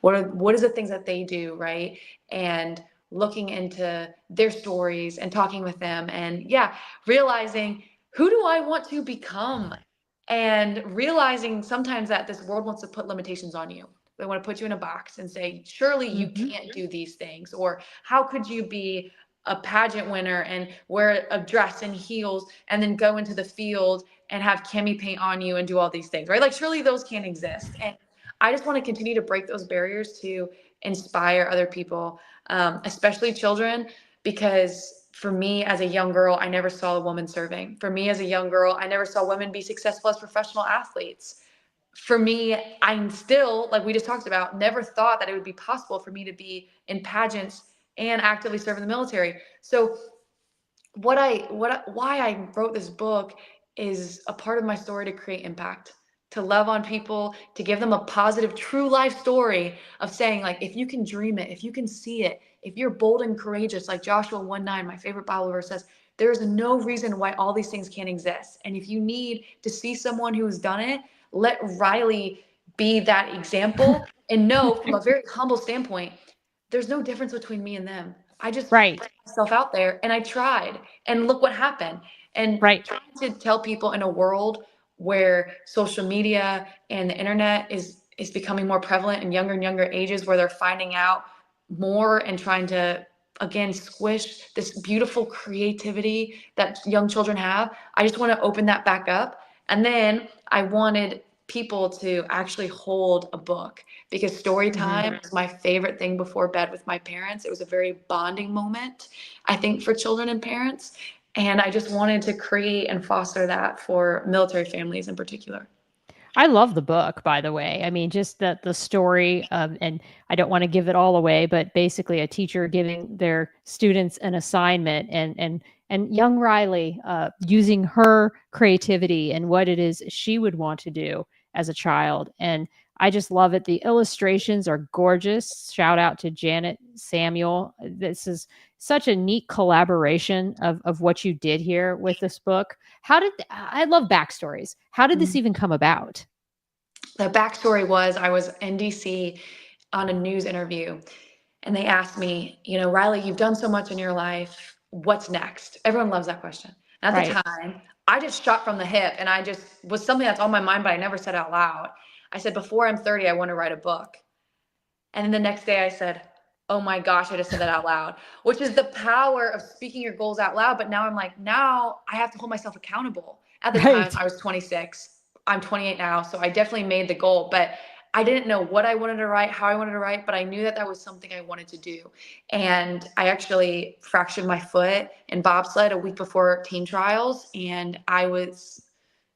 what is the things that they do, right? And looking into their stories and talking with them and realizing, who do I want to become? And realizing sometimes that this world wants to put limitations on you. They want to put you in a box and say, surely you can't do these things, or how could you be a pageant winner and wear a dress and heels and then go into the field and have chemi paint on you and do all these things, right? Like, surely those can't exist. And I just want to continue to break those barriers to inspire other people, especially children, because for me as a young girl, I never saw a woman serving. For me as a young girl, I never saw women be successful as professional athletes. For me, I'm still, like we just talked about, never thought that it would be possible for me to be in pageants and actively serve in the military. So why I wrote this book is a part of my story to create impact, to love on people, to give them a positive, true life story of saying, like, if you can dream it, if you can see it, if you're bold and courageous, like Joshua 1:9, my favorite Bible verse says, there is no reason why all these things can't exist. And if you need to see someone who's done it, let Riley be that example and know from a very humble standpoint, there's no difference between me and them. I just Right. put myself out there and I tried, and look what happened. And Right. trying to tell people in a world where social media and the internet is becoming more prevalent in younger and younger ages, where they're finding out more and trying to again squish this beautiful creativity that young children have. I just want to open that back up. And then I wanted people to actually hold a book, because story Mhm. time was my favorite thing before bed with my parents. It was a very bonding moment, I think, for children and parents. And I just wanted to create and foster that for military families in particular. I love the book, by the way. I mean, just the story, and I don't want to give it all away, but basically, a teacher giving their students an assignment, and young Riley using her creativity and what it is she would want to do as a child, and I just love it. The illustrations are gorgeous. Shout out to Janet Samuel. This is such a neat collaboration of what you did here with this book. How did I love backstories? How did this even come about? The backstory was I was in DC on a news interview, and they asked me, Riley, you've done so much in your life. What's next? Everyone loves that question. And at the Right. time, I just shot from the hip, and I just was something that's on my mind, but I never said out loud. I said, before I'm 30, I want to write a book. And then the next day I said, oh my gosh, I just said that out loud, which is the power of speaking your goals out loud. But now I'm like, now I have to hold myself accountable. At the time, Right. I was 26. I'm 28 now. So I definitely made the goal, but I didn't know what I wanted to write, how I wanted to write, but I knew that that was something I wanted to do. And I actually fractured my foot in bobsled a week before team trials. And I was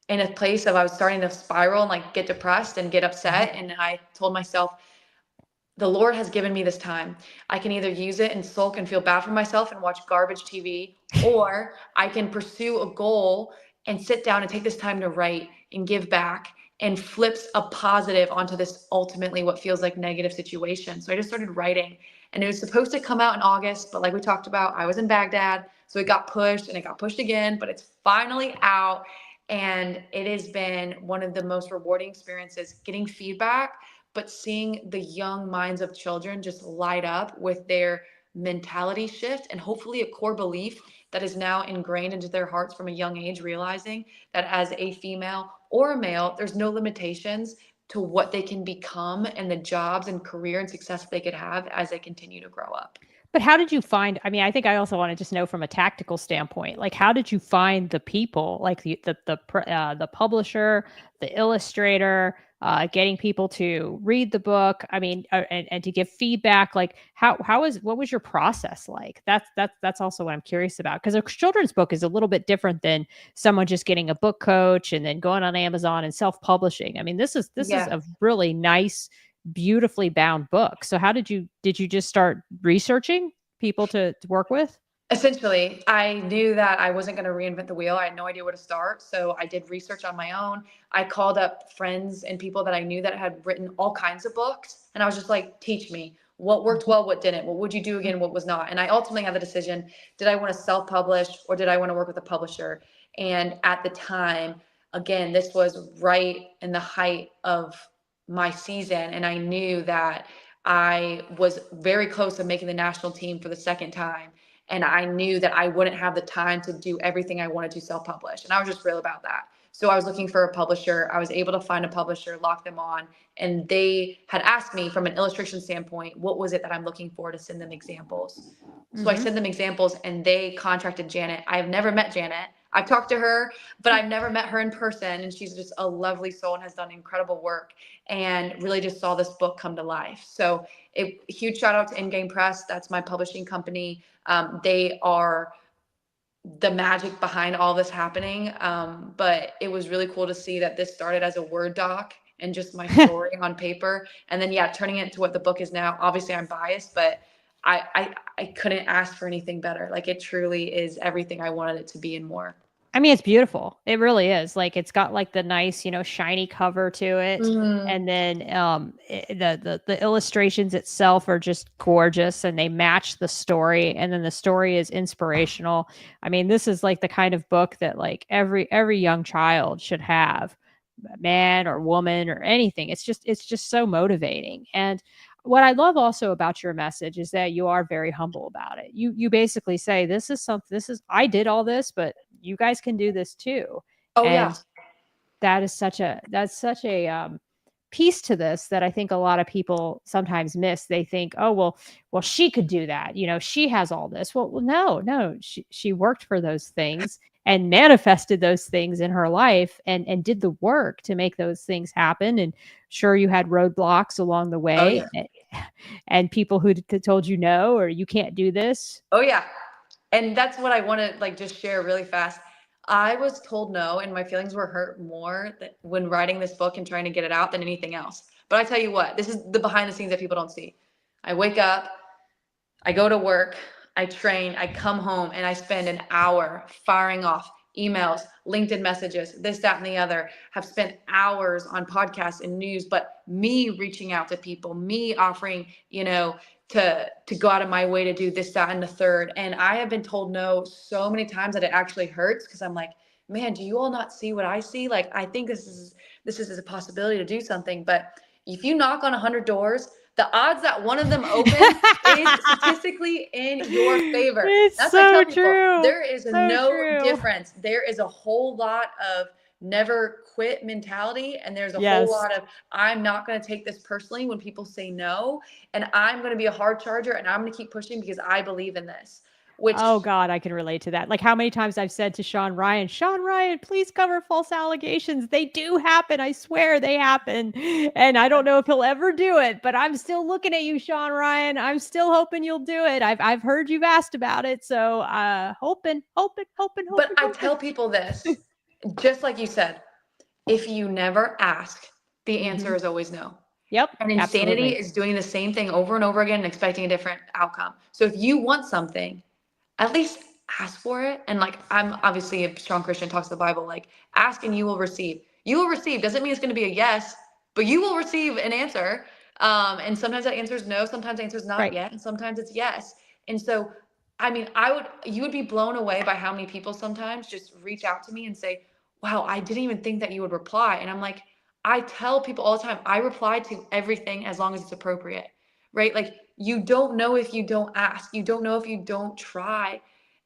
in a place of, I was starting to spiral and like get depressed and get Mhm. upset. And I told myself, the Lord has given me this time. I can either use it and sulk and feel bad for myself and watch garbage TV, or I can pursue a goal and sit down and take this time to write and give back and flips a positive onto this ultimately what feels like negative situation. So I just started writing, and it was supposed to come out in August, but like we talked about, I was in Baghdad. So it got pushed and it got pushed again, but it's finally out. And it has been one of the most rewarding experiences getting feedback, but seeing the young minds of children just light up with their mentality shift and hopefully a core belief that is now ingrained into their hearts from a young age, realizing that as a female or a male, there's no limitations to what they can become and the jobs and career and success they could have as they continue to grow up. But how did you find I mean, I think I also wanna just know from a tactical standpoint, like, how did you find the people, like, the publisher, the illustrator, getting people to read the book? I mean, and to give feedback, like, what was your process like? That's also what I'm curious about, because a children's book is a little bit different than someone just getting a book coach and then going on Amazon and self-publishing. I mean, this is Yeah. a really nice, beautifully bound book. So how did you just start researching people to work with? Essentially, I knew that I wasn't going to reinvent the wheel. I had no idea where to start. So I did research on my own. I called up friends and people that I knew that had written all kinds of books. And I was just like, teach me what worked Mhm. well, what didn't, what would you do again, what was not. And I ultimately had the decision, did I want to self publish or did I want to work with a publisher? And at the time, again, this was right in the height of my season. And I knew that I was very close to making the national team for the second time, and I knew that I wouldn't have the time to do everything I wanted to self-publish. And I was just real about that. So I was looking for a publisher. I was able to find a publisher, lock them on, and they had asked me from an illustration standpoint, what was it that I'm looking for to send them examples? So I Mhm. sent them examples and they contracted Janet. I have never met Janet. I've talked to her, but I've never met her in person. And she's just a lovely soul and has done incredible work and really just saw this book come to life. So huge shout out to In-Game Press. That's my publishing company. They are the magic behind all this happening. But it was really cool to see that this started as a Word doc and just my story on paper. And then, yeah, turning it into what the book is now. Obviously, I'm biased, but I couldn't ask for anything better. Like it truly is everything I wanted it to be and more. I mean, it's beautiful. It really is. Like it's got like the nice, shiny cover to it. Mm. And then the illustrations itself are just gorgeous and they match the story. And then the story is inspirational. I mean, this is like the kind of book that like every young child should have, man or woman or anything. It's just so motivating. And what I love also about your message is that you are very humble about it. You basically say this is something, this is, I did all this, but you guys can do this too. Oh yeah. And that's such a piece to this that I think a lot of people sometimes miss. They think, oh well, she could do that. She has all this. Well, no, she worked for those things and manifested those things in her life and did the work to make those things happen. And sure, you had roadblocks along the Oh way, yeah. and people who told you no or you can't do this. Oh yeah. And that's what I want to like just share really fast. I was told no, and my feelings were hurt more when writing this book and trying to get it out than anything else. But I tell you what, this is the behind the scenes that people don't see. I wake up, I go to work, I train, I come home, and I spend an hour firing off emails, LinkedIn messages, this, that, and the other. Have spent hours on podcasts and news, but me reaching out to people, me offering, to go out of my way to do this, that, and the third. And I have been told no so many times that it actually hurts because I'm like, man, do you all not see what I see? Like, I think this is a possibility to do something, but if you knock on 100 doors, the odds that one of them opens is statistically in your favor. It's That's what I so tell people. true. There is So no true. difference. There is a whole lot of never quit mentality, and there's a whole Yes. lot of I'm not going to take this personally when people say no, and I'm going to be a hard charger, and I'm going to keep pushing because I believe in this. Which Oh God, I can relate to that. Like how many times I've said to Sean Ryan, please cover false allegations. They do happen. I swear they happen. And I don't know if he'll ever do it, but I'm still looking at you, Sean Ryan. I'm still hoping you'll do it. I've heard you've asked about it. So hoping. But I tell people this, just like you said, if you never ask, the answer Hmm. is always no. Yep, And insanity absolutely. is doing the same thing over and over again and expecting a different outcome. So if you want something, at least ask for it. And like, I'm obviously a strong Christian, talks the Bible, like ask and you will receive. You will receive doesn't mean it's going to be a yes, but you will receive an answer. And sometimes that answer is no, sometimes the answer is not Right. yet, and sometimes it's yes. And so, I mean, you would be blown away by how many people sometimes just reach out to me and say, wow, I didn't even think that you would reply. And I'm like, I tell people all the time, I reply to everything as long as it's appropriate, right? Like you don't know if you don't ask, you don't know if you don't try.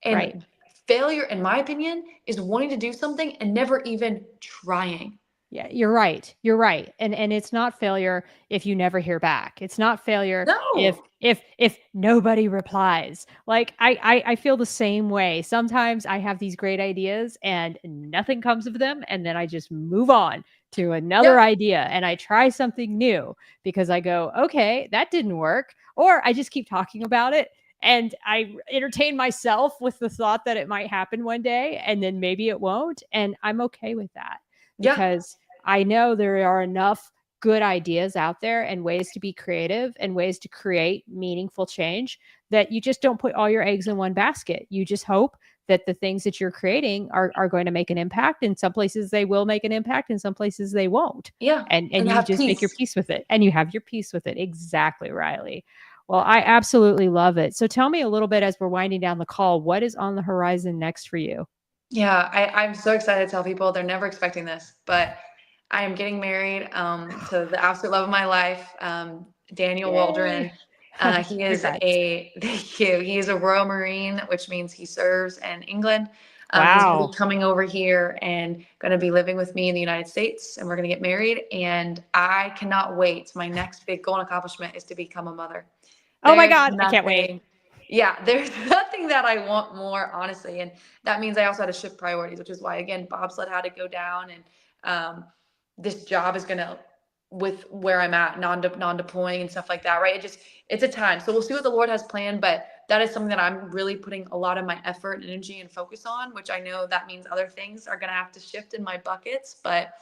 And Right. failure, in my opinion, is wanting to do something and never even trying. Yeah, you're right. You're right. And it's not failure if you never hear back. It's not failure if No. nobody replies. Like I feel the same way. Sometimes I have these great ideas and nothing comes of them and then I just move on to another Yep. idea and I try something new because I go, "Okay, that didn't work." Or I just keep talking about it and I entertain myself with the thought that it might happen one day and then maybe it won't and I'm okay with that Yeah. because I know there are enough good ideas out there and ways to be creative and ways to create meaningful change that you just don't put all your eggs in one basket. You just hope that the things that you're creating are going to make an impact. In some places they will make an impact, in some places they won't. Yeah. And And you have just make your peace. peace with it. And you have your peace with it. Exactly, Riley. Well, I absolutely love it. So tell me a little bit as we're winding down the call, what is on the horizon next for you? Yeah, I'm so excited to tell people they're never expecting this, but I am getting married to the absolute love of my life, Daniel Yay. Waldron. He is Congrats. thank you. He is a Royal Marine, which means he serves in England. He's going to be Wow. coming over here and going to be living with me in the United States, and we're going to get married. And I cannot wait. My next big goal and accomplishment is to become a mother. Oh my There's God, I can't wait. nothing, yeah, there's nothing that I want more, honestly. And that means I also had to shift priorities, which is why, again, bobsled had to go down. And this job is going to, with where I'm at, non-deploying and stuff like that, right? It's a time. So we'll see what the Lord has planned, but that is something that I'm really putting a lot of my effort and energy and focus on, which I know that means other things are going to have to shift in my buckets. But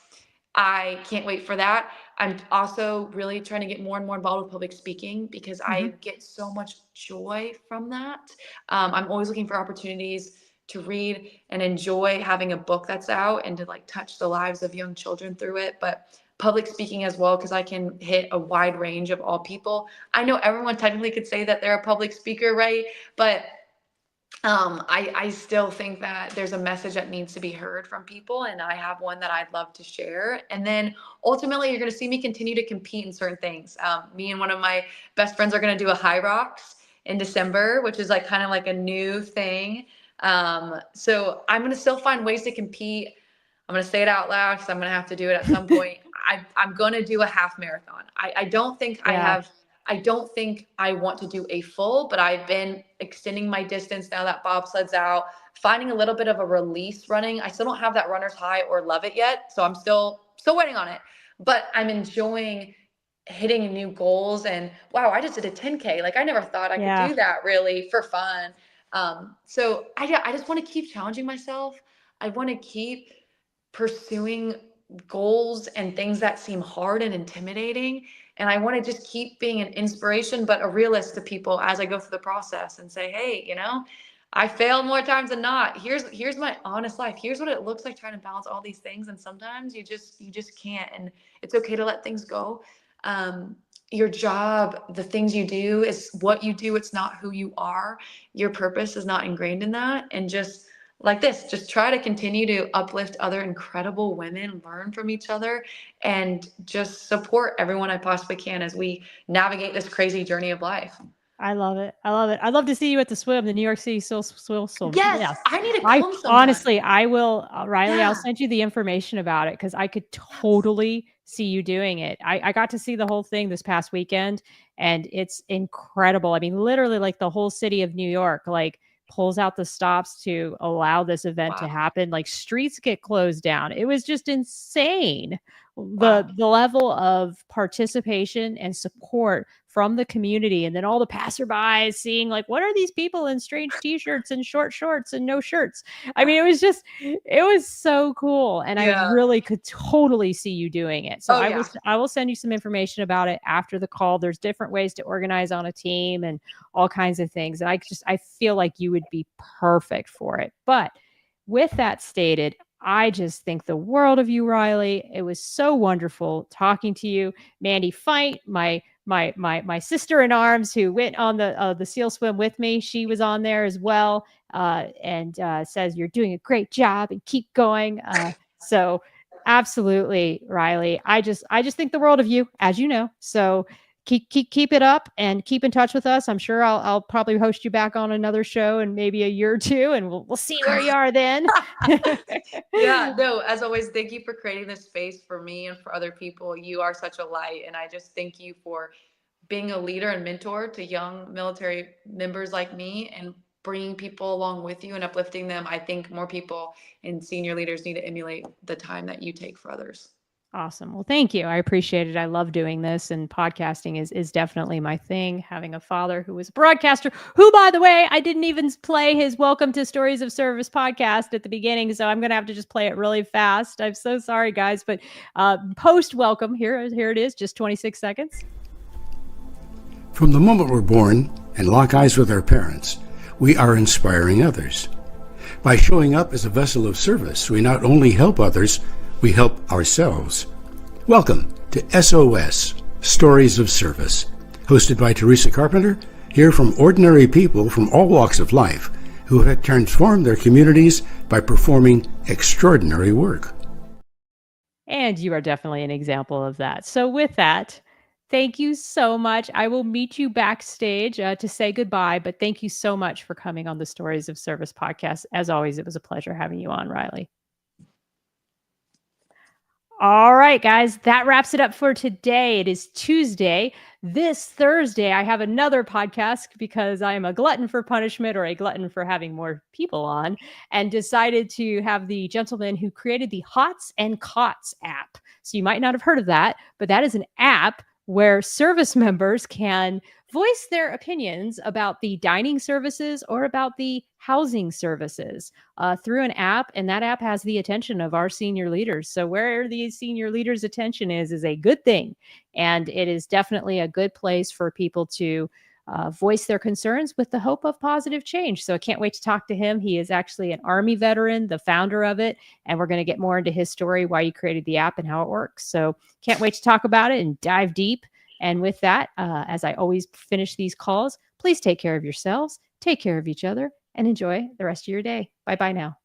I can't wait for that. I'm also really trying to get more and more involved with public speaking because I Mhm. get so much joy from that. I'm always looking for opportunities to read and enjoy having a book that's out and to like touch the lives of young children through it. But public speaking as well, because I can hit a wide range of all people. I know everyone technically could say that they're a public speaker, right? But I still think that there's a message that needs to be heard from people, and I have one that I'd love to share. And then ultimately, you're going to see me continue to compete in certain things. Me and one of my best friends are going to do a high rocks in December, which is like kind of like a new thing. So I'm going to still find ways to compete. I'm going to say it out loud because I'm going to have to do it at some point. I'm going to do a half marathon. I don't think I Yeah. have, I don't think I want to do a full, but I've been extending my distance now that bobsled's out, finding a little bit of a release running. I still don't have that runner's high or love it yet. So I'm still waiting on it, but I'm enjoying hitting new goals. And wow, I just did a 10K. Like I never thought I could Yeah. do that really for fun. So I just want to keep challenging myself. I want to keep pursuing goals and things that seem hard and intimidating. And I want to just keep being an inspiration, but a realist to people as I go through the process and say, hey, I failed more times than not. Here's my honest life. Here's what it looks like trying to balance all these things. And sometimes you just can't. And it's okay to let things go. Your job, the things you do is what you do. It's not who you are. Your purpose is not ingrained in that. And just like this, just try to continue to uplift other incredible women, learn from each other, and just support everyone I possibly can as we navigate this crazy journey of life. I love it. I love it. I'd love to see you at the swim, the New York City swim. Yes, Yes. I need to I come sometime. honestly, I will, Riley, I'll Yeah. send you the information about it because I could Yes. totally see you doing it. I got to see the whole thing this past weekend and it's incredible. I mean, literally, like the whole city of New York, like pulls out the stops to allow this event to Wow. happen. Like streets get closed down. It was just insane. Wow. The level of participation and support from the community, and then all the passerbys seeing like, what are these people in strange t-shirts and short shorts and no shirts? I mean, it was so cool, and I Yeah. really could totally see you doing it. So Oh yeah. I will send you some information about it after the call. There's different ways to organize on a team and all kinds of things, and I feel like you would be perfect for it. But with that stated, I just think the world of you, Riley. It was so wonderful talking to you. Mandy Fight, my sister in arms who went on the seal swim with me. She was on there as well, and says you're doing a great job and keep going. So absolutely, Riley. I just think the world of you, as you know. So keep it up and keep in touch with us. I'm sure I'll probably host you back on another show in maybe a year or two, and we'll see where you are then. Yeah, no, as always, thank you for creating this space for me and for other people. You are such a light, and I just thank you for being a leader and mentor to young military members like me and bringing people along with you and uplifting them. I think more people and senior leaders need to emulate the time that you take for others. Awesome. Well, thank you. I appreciate it. I love doing this, and podcasting is definitely my thing. Having a father who was a broadcaster, who, by the way, I didn't even play his "Welcome to Stories of Service" podcast at the beginning, so I'm going to have to just play it really fast. I'm so sorry, guys, but post welcome here it is, just 26 seconds. From the moment we're born and lock eyes with our parents, we are inspiring others. By showing up as a vessel of service, we not only help others, we help ourselves. Welcome to S.O.S. Stories of Service, hosted by Teresa Carpenter, hear from ordinary people from all walks of life who have transformed their communities by performing extraordinary work. And you are definitely an example of that. So, with that, thank you so much. I will meet you backstage to say goodbye, but thank you so much for coming on the Stories of Service podcast. As always, it was a pleasure having you on, Riley. All right, guys, that wraps it up for today. It is Tuesday. This Thursday, I have another podcast because I am a glutton for punishment or a glutton for having more people on, and decided to have the gentleman who created the Hots and Cots app. So you might not have heard of that, but that is an app where service members can voice their opinions about the dining services or about the housing services through an app. And that app has the attention of our senior leaders. So where the senior leaders' attention is a good thing. And it is definitely a good place for people to voice their concerns with the hope of positive change. So I can't wait to talk to him. He is actually an Army veteran, the founder of it, and we're going to get more into his story, why he created the app and how it works. So can't wait to talk about it and dive deep. And with that, as I always finish these calls, please take care of yourselves, take care of each other, and enjoy the rest of your day. Bye-bye now.